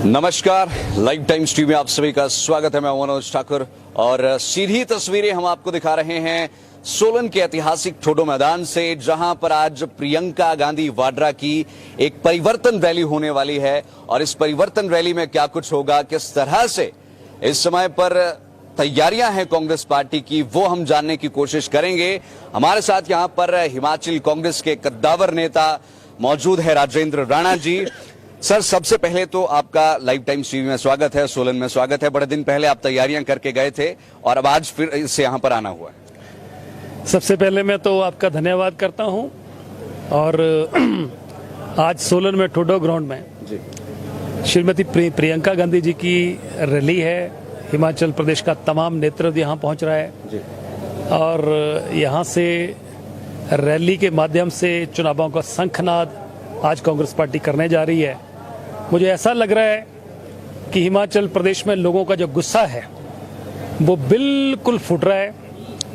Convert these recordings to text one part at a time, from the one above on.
नमस्कार, live time stream में आप सभी का स्वागत है। मैं मनोज ठाकुर और सीधी तस्वीरें हम आपको दिखा रहे हैं सोलन के ऐतिहासिक ठोडो मैदान से, जहां पर आज प्रियंका गांधी वाड्रा की एक परिवर्तन रैली होने वाली है। और इस परिवर्तन रैली में क्या कुछ होगा, किस तरह से इस समय पर तैयारियां हैं कांग्रेस पार्टी की, वो हम जानने की कोशिश करेंगे। हमारे साथ यहां पर हिमाचल कांग्रेस के कद्दावर नेता मौजूद है राजेंद्र राणा जी। सर, सबसे पहले तो आपका लाइव टाइम स्ट्रीम में स्वागत है, सोलन में स्वागत है। बड़े दिन पहले आप तैयारियां करके गए थे और अब आज फिर इससे यहां पर आना हुआ है। सबसे पहले मैं तो आपका धन्यवाद करता हूं। और आज सोलन में ठोडो ग्राउंड में जी श्रीमती प्रियंका गांधी जी की रैली है। हिमाचल प्रदेश का तमाम नेतृत्व यहां पहुंच रहा है जी। और यहां से रैली के माध्यम से चुनावों का शंखनाद आज कांग्रेस पार्टी करने जा रही है। मुझे ऐसा लग रहा है कि हिमाचल प्रदेश में लोगों का जो गुस्सा है वो बिल्कुल फूट रहा है।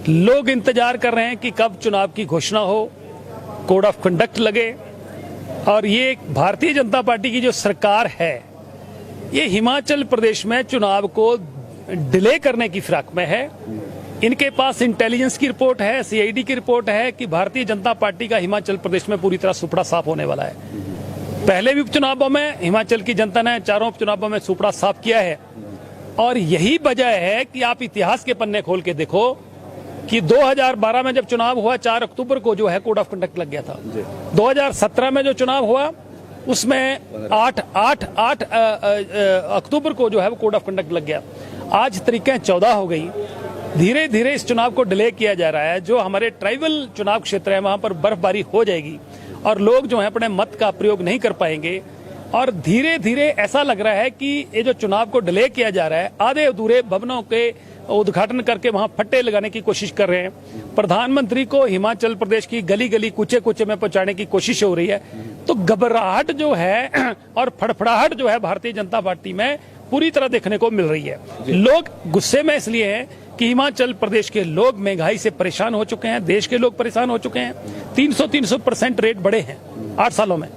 लोग इंतजार कर रहे हैं कि कब चुनाव की घोषणा हो, कोड ऑफ कंडक्ट लगे। और ये भारतीय जनता पार्टी की जो सरकार है, ये हिमाचल प्रदेश में चुनाव को डिले करने की फिराक में है। इनके पास इंटेलिजेंस की रिपोर्ट है, सीआईडी की रिपोर्ट है कि भारतीय जनता पार्टी का हिमाचल प्रदेश में पूरी तरह सुपड़ा साफ होने वाला है। पहले भी उपचुनावों में हिमाचल की जनता ने चारों उपचुनावों में सुपड़ा साफ किया है। और यही वजह है कि आप इतिहास के पन्ने खोल के देखो कि 2012 में जब चुनाव हुआ, 4 अक्टूबर को जो है कोड ऑफ कंडक्ट लग गया था। 2017 में जो चुनाव हुआ उसमें 8 अक्टूबर को जो है वो कोड ऑफ कंडक्ट लग गया। आज तारीखें 14 हो गई। धीरे धीरे इस चुनाव को डिले किया जा रहा है। जो हमारे ट्राइबल चुनाव क्षेत्र है वहां पर बर्फबारी हो जाएगी और लोग जो है अपने मत का प्रयोग नहीं कर पाएंगे। और धीरे धीरे ऐसा लग रहा है कि ये जो चुनाव को डिले किया जा रहा है, आधे अधूरे भवनों के उद्घाटन करके वहां फट्टे लगाने की कोशिश कर रहे हैं। प्रधानमंत्री को हिमाचल प्रदेश की गली गली कूचे कूचे में पहुंचाने की कोशिश हो रही है। तो घबराहट जो है और फड़फड़ाहट जो है भारतीय जनता पार्टी में पूरी तरह देखने को मिल रही है। लोग गुस्से में इसलिए हैं कि हिमाचल प्रदेश के लोग महंगाई से परेशान हो चुके हैं, देश के लोग परेशान हो चुके हैं। 300% रेट बढ़े हैं 8 सालों में।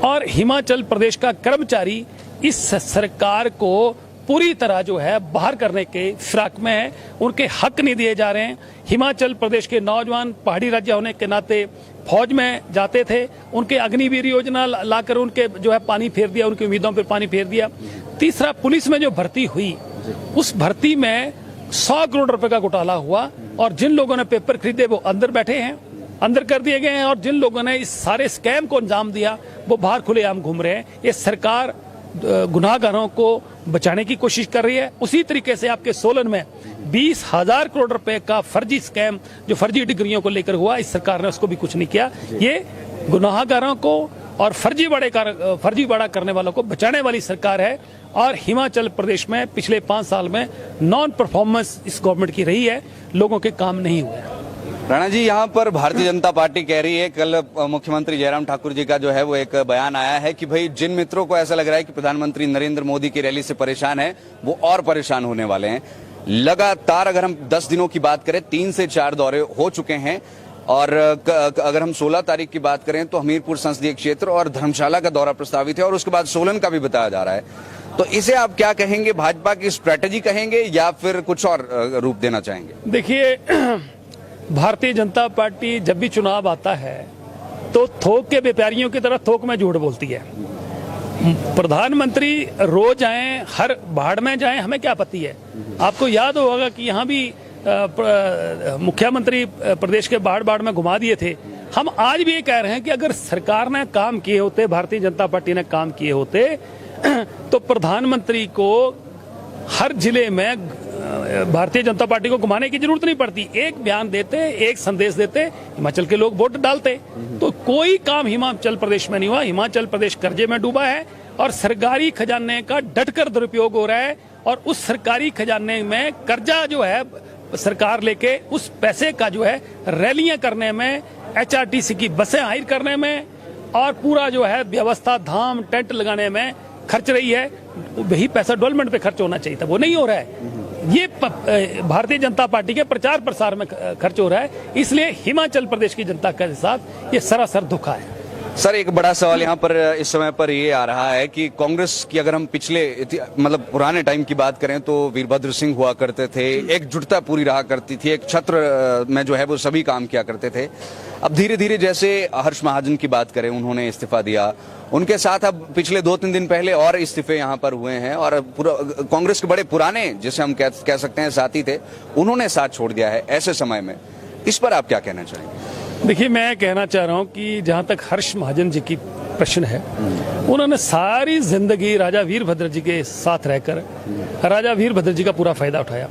और हिमाचल प्रदेश का कर्मचारी इस सरकार को पूरी तरह जो है बाहर करने के फिराक में है। उनके हक नहीं दिए जा रहे हैं। हिमाचल प्रदेश के नौजवान पहाड़ी राज्य होने के नाते फौज में जाते थे, उनके अग्निवीर योजना लाकर उनके जो है पानी फेर दिया, उनकी उम्मीदों पर पानी फेर दिया। तीसरा, पुलिस में जो भर्ती हुई उस भर्ती में 100 करोड़ रुपए का घोटाला हुआ और जिन लोगों ने पेपर खरीदे वो अंदर बैठे हैं, अंदर कर दिए गए हैं। और जिन लोगों ने इस सारे स्कैम को अंजाम दिया वो बाहर खुलेआम घूम रहे हैं। ये सरकार गुनाहगारों को बचाने की कोशिश कर रही है। उसी तरीके से आपके सोलन में 20,000 करोड़ रुपए का फर्जी स्कैम जो फर्जी डिग्रियों को लेकर हुआ, इस सरकार ने उसको भी कुछ नहीं किया। ये गुनाहगारों को और फर्जीवाड़ा करने वालों को बचाने वाली सरकार है। और हिमाचल प्रदेश में पिछले 5 साल में नॉन परफॉर्मेंस इस गवर्नमेंट की रही है, लोगों के काम नहीं हुए। राणा जी, यहाँ पर भारतीय जनता पार्टी कह रही है, कल मुख्यमंत्री जयराम ठाकुर जी का जो है वो एक बयान आया है कि भाई जिन मित्रों को ऐसा लग रहा है कि प्रधानमंत्री नरेंद्र मोदी की रैली से परेशान है, वो और परेशान होने वाले हैं। लगातार अगर हम 10 दिनों की बात करें, 3 से 4 दौरे हो चुके हैं। और अगर हम 16 तारीख की बात करें तो हमीरपुर संसदीय क्षेत्र और धर्मशाला का दौरा प्रस्तावित है और उसके बाद सोलन का भी बताया जा रहा है। तो इसे आप क्या कहेंगे, भाजपा की स्ट्रेटेजी कहेंगे या फिर कुछ और रूप देना चाहेंगे? देखिए, भारतीय जनता पार्टी जब भी चुनाव आता है तो थोक के व्यापारियों की तरह थोक में झूठ बोलती है। प्रधानमंत्री रोज आए, हर भाड़ में जाए, हमें क्या आपत्ति है। आपको याद होगा कि यहाँ भी मुख्यमंत्री प्रदेश के बाढ़ में घुमा दिए थे। हम आज भी ये कह रहे हैं कि अगर सरकार ने काम किए होते, भारतीय जनता पार्टी ने काम किए होते तो प्रधानमंत्री को हर जिले में भारतीय जनता पार्टी को घुमाने की जरूरत नहीं पड़ती। एक बयान देते, एक संदेश देते, हिमाचल के लोग वोट डालते। तो कोई काम हिमाचल प्रदेश में नहीं हुआ। हिमाचल प्रदेश कर्जे में डूबा है और सरकारी खजाने का डटकर दुरुपयोग हो रहा है। और उस सरकारी खजाने में कर्जा जो है सरकार लेके उस पैसे का जो है रैलियां करने में, HRTC की बसें हायर करने में और पूरा जो है व्यवस्था धाम टेंट लगाने में खर्च रही है। वही पैसा डेवलपमेंट पे खर्च होना चाहिए था, वो नहीं हो रहा है। ये भारतीय जनता पार्टी के प्रचार प्रसार में खर्च हो रहा है। इसलिए हिमाचल प्रदेश की जनता के साथ ये सरासर धोखा है। सर एक बड़ा सवाल यहाँ पर इस समय पर ये आ रहा है कि कांग्रेस की अगर हम पिछले मतलब पुराने टाइम की बात करें तो वीरभद्र सिंह हुआ करते थे, एकजुटता पूरी रहा करती थी, एक छत्र में जो है वो सभी काम किया करते थे। अब धीरे धीरे जैसे हर्ष महाजन की बात करें, उन्होंने इस्तीफा दिया, उनके साथ अब पिछले 2-3 दिन पहले और इस्तीफे यहाँ पर हुए हैं और पूरा कांग्रेस के बड़े पुराने जिसे हम कह सकते हैं साथी थे, उन्होंने साथ छोड़ दिया है ऐसे समय में। इस पर आप क्या कहना चाहेंगे? देखिए, मैं कहना चाह रहा हूं कि जहां तक हर्ष महाजन जी की प्रश्न है, उन्होंने सारी जिंदगी राजा वीरभद्र जी के साथ रहकर राजा वीरभद्र जी का पूरा फायदा उठाया।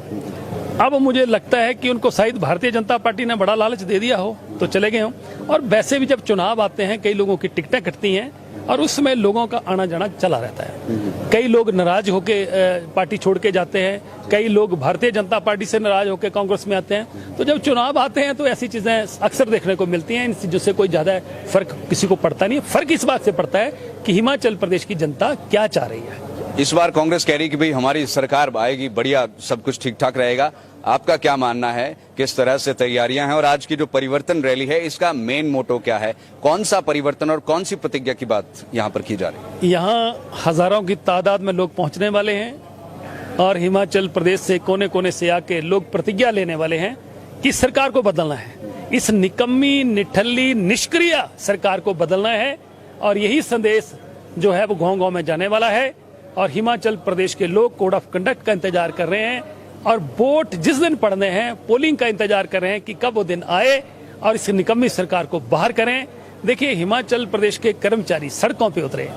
अब मुझे लगता है कि उनको शायद भारतीय जनता पार्टी ने बड़ा लालच दे दिया हो तो चले गए हों। और वैसे भी जब चुनाव आते हैं कई लोगों की टिकटें कटती हैं और उसमें लोगों का आना जाना चला रहता है। कई लोग नाराज होके पार्टी छोड़ के जाते हैं, कई लोग भारतीय जनता पार्टी से नाराज होकर कांग्रेस में आते हैं। तो जब चुनाव आते हैं तो ऐसी चीजें अक्सर देखने को मिलती हैं, इन चीजों से कोई ज्यादा फर्क किसी को पड़ता नहीं है। फर्क इस बात से पड़ता है कि हिमाचल प्रदेश की जनता क्या चाह रही है। इस बार कांग्रेस कह रही कि भाई हमारी सरकार आएगी, बढ़िया सब कुछ ठीक ठाक रहेगा। आपका क्या मानना है, किस तरह से तैयारियां हैं और आज की जो परिवर्तन रैली है इसका मेन मोटो क्या है? कौन सा परिवर्तन और कौन सी प्रतिज्ञा की बात यहाँ पर की जा रही है? यहाँ हजारों की तादाद में लोग पहुंचने वाले हैं और हिमाचल प्रदेश से कोने कोने से आके लोग प्रतिज्ञा लेने वाले हैं कि सरकार को बदलना है, इस निकम्मी निठल्ली निष्क्रिय सरकार को बदलना है। और यही संदेश जो है वो गांव गांव में जाने वाला है और हिमाचल प्रदेश के लोग कोड ऑफ कंडक्ट का इंतजार कर रहे हैं और वोट जिस दिन पड़ने हैं, पोलिंग का इंतजार कर रहे हैं कि कब वो दिन आए और इस निकम्मी सरकार को बाहर करें। देखिए, हिमाचल प्रदेश के कर्मचारी सड़कों पे उतरे,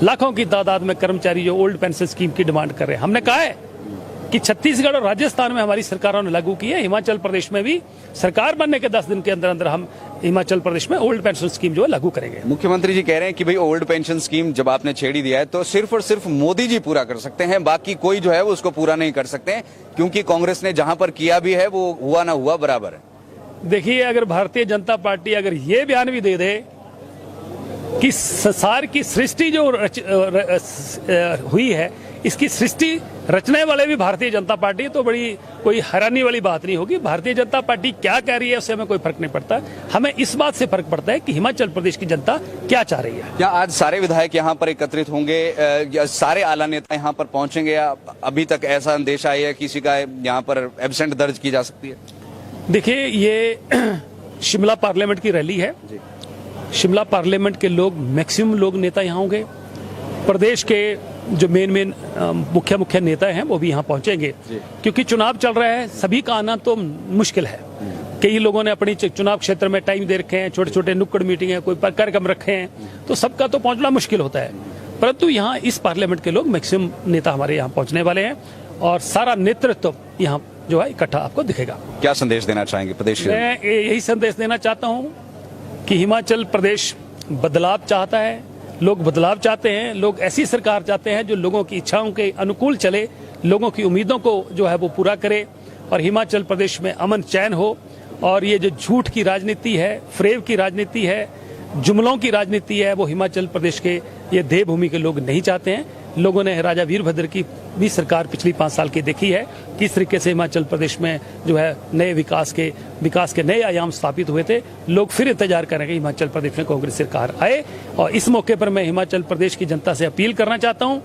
लाखों की तादाद में कर्मचारी जो ओल्ड पेंशन स्कीम की डिमांड कर रहे हैं। हमने कहा है कि छत्तीसगढ़ और राजस्थान में हमारी सरकारों ने लागू की है, हिमाचल प्रदेश में भी सरकार बनने के 10 दिन के अंदर अंदर हम हिमाचल प्रदेश में ओल्ड पेंशन स्कीम जो है लागू करेंगे। मुख्यमंत्री जी कह रहे हैं कि भाई ओल्ड पेंशन स्कीम जब आपने छेड़ी दिया है तो सिर्फ और सिर्फ मोदी जी पूरा कर सकते हैं, बाकी कोई जो है वो उसको पूरा नहीं कर सकते, क्योंकि कांग्रेस ने जहां पर किया भी है वो हुआ ना हुआ बराबर है। देखिए, अगर भारतीय जनता पार्टी अगर ये बयान भी दे दे कि संसार की सृष्टि जो हुई है, इसकी सृष्टि रचने वाले भी भारतीय जनता पार्टी, तो बड़ी कोई हैरानी वाली बात नहीं होगी। भारतीय जनता पार्टी क्या कह रही है उससे हमें कोई फर्क नहीं पड़ता। हमें इस बात से फर्क पड़ता है कि हिमाचल प्रदेश की जनता क्या चाह रही है। क्या आज सारे विधायक यहाँ पर एकत्रित होंगे या सारे आला नेता यहाँ पर पहुंचेंगे, या अभी तक ऐसा अंदेशा है किसी का यहाँ पर एब्सेंट दर्ज की जा सकती है? देखिए, ये शिमला पार्लियामेंट की रैली है। शिमला पार्लियामेंट के लोग, मैक्सिमम लोग नेता यहाँ होंगे। प्रदेश के जो मेन मुख्य नेता हैं वो भी यहाँ पहुंचेंगे, क्योंकि चुनाव चल रहा है, सभी का आना तो मुश्किल है। कई लोगों ने अपनी चुनाव क्षेत्र में टाइम दे रखे हैं, छोटे छोटे नुक्कड़ मीटिंग है, कोई कार्यक्रम रखे हैं, तो सबका तो पहुंचना मुश्किल होता है। परंतु यहाँ इस पार्लियामेंट के लोग, मैक्सिमम नेता हमारे यहाँ पहुंचने वाले हैं और सारा नेतृत्व यहाँ जो है इकट्ठा आपको दिखेगा। क्या संदेश देना चाहेंगे प्रदेश? मैं यही संदेश देना चाहता हूँ कि हिमाचल प्रदेश बदलाव चाहता है, लोग बदलाव चाहते हैं, लोग ऐसी सरकार चाहते हैं जो लोगों की इच्छाओं के अनुकूल चले, लोगों की उम्मीदों को जो है वो पूरा करे और हिमाचल प्रदेश में अमन चैन हो। और ये जो झूठ की राजनीति है, फ्रेब की राजनीति है, जुमलों की राजनीति है, वो हिमाचल प्रदेश के ये देवभूमि के लोग नहीं चाहते हैं। लोगों ने राजा वीरभद्र की भी सरकार पिछली 5 साल की देखी है, किस तरीके से हिमाचल प्रदेश में जो है नए विकास के नए आयाम स्थापित हुए थे। लोग फिर इंतजार करेंगे हिमाचल प्रदेश में कांग्रेस सरकार आए। और इस मौके पर मैं हिमाचल प्रदेश की जनता से अपील करना चाहता हूं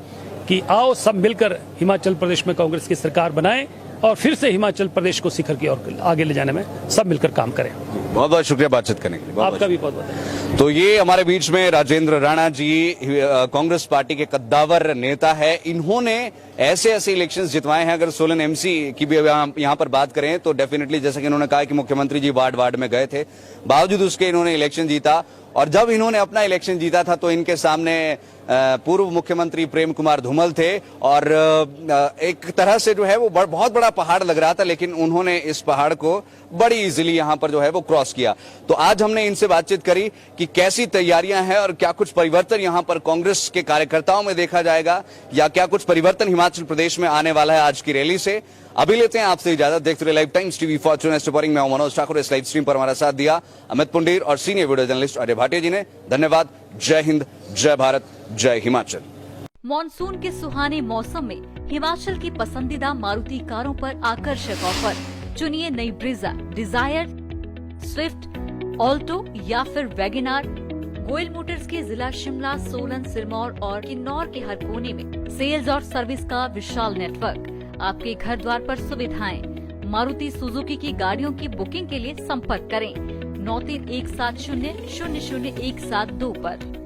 कि आओ सब मिलकर हिमाचल प्रदेश में कांग्रेस की सरकार बनाएं और फिर से हिमाचल प्रदेश को शिखर की ओर आगे ले जाने में सब मिलकर काम करें। बहुत बहुत शुक्रिया बातचीत करने के लिए। आपका भी बहुत बहुत। तो ये हमारे बीच में राजेंद्र राणा जी, कांग्रेस पार्टी के कद्दावर नेता है। इन्होंने ऐसे इलेक्शंस जितवाए हैं। अगर सोलन एमसी की भी यहाँ पर बात करें तो डेफिनेटली, जैसा कि इन्होंने कहा कि मुख्यमंत्री जी वार्ड में गए थे, बावजूद उसके इन्होंने इलेक्शन जीता। और जब इन्होंने अपना इलेक्शन जीता था तो इनके सामने पूर्व मुख्यमंत्री प्रेम कुमार धूमल थे और एक तरह से जो है वो बहुत बड़ा पहाड़ लग रहा था, लेकिन उन्होंने इस पहाड़ को बड़ी इजीली यहाँ पर जो है वो क्रॉस किया। तो आज हमने इनसे बातचीत करी कि कैसी तैयारियां हैं और क्या कुछ परिवर्तन यहाँ पर कांग्रेस के कार्यकर्ताओं में देखा जाएगा या क्या कुछ परिवर्तन हिमाचल प्रदेश में आने वाला है आज की रैली से। अभी लेते हैं आपसे इजाजत। देखते रहिए live times TV Fortune reporting में मनोज ठाकुर। इस लाइव स्ट्रीम पर हमारा साथ दिया अमित पुंडीर और senior video journalist Ajay Bhatia ji ने। धन्यवाद। जय हिंद, जय भारत, जय हिमाचल। मॉनसून के सुहाने मौसम में हिमाचल की पसंदीदा मारुति कारों पर आकर्षक ऑफर। चुनिए नई ब्रीजा, डिजायर, स्विफ्ट, ऑल्टो या फिर वैगन आर। गोयल मोटर्स के जिला शिमला, सोलन, सिरमौर और किन्नौर के हर कोने में सेल्स और सर्विस का विशाल नेटवर्क, आपके घर द्वार पर सुविधाएं। मारुति सुजुकी की गाड़ियों की बुकिंग के लिए संपर्क करें 9317000172 पर।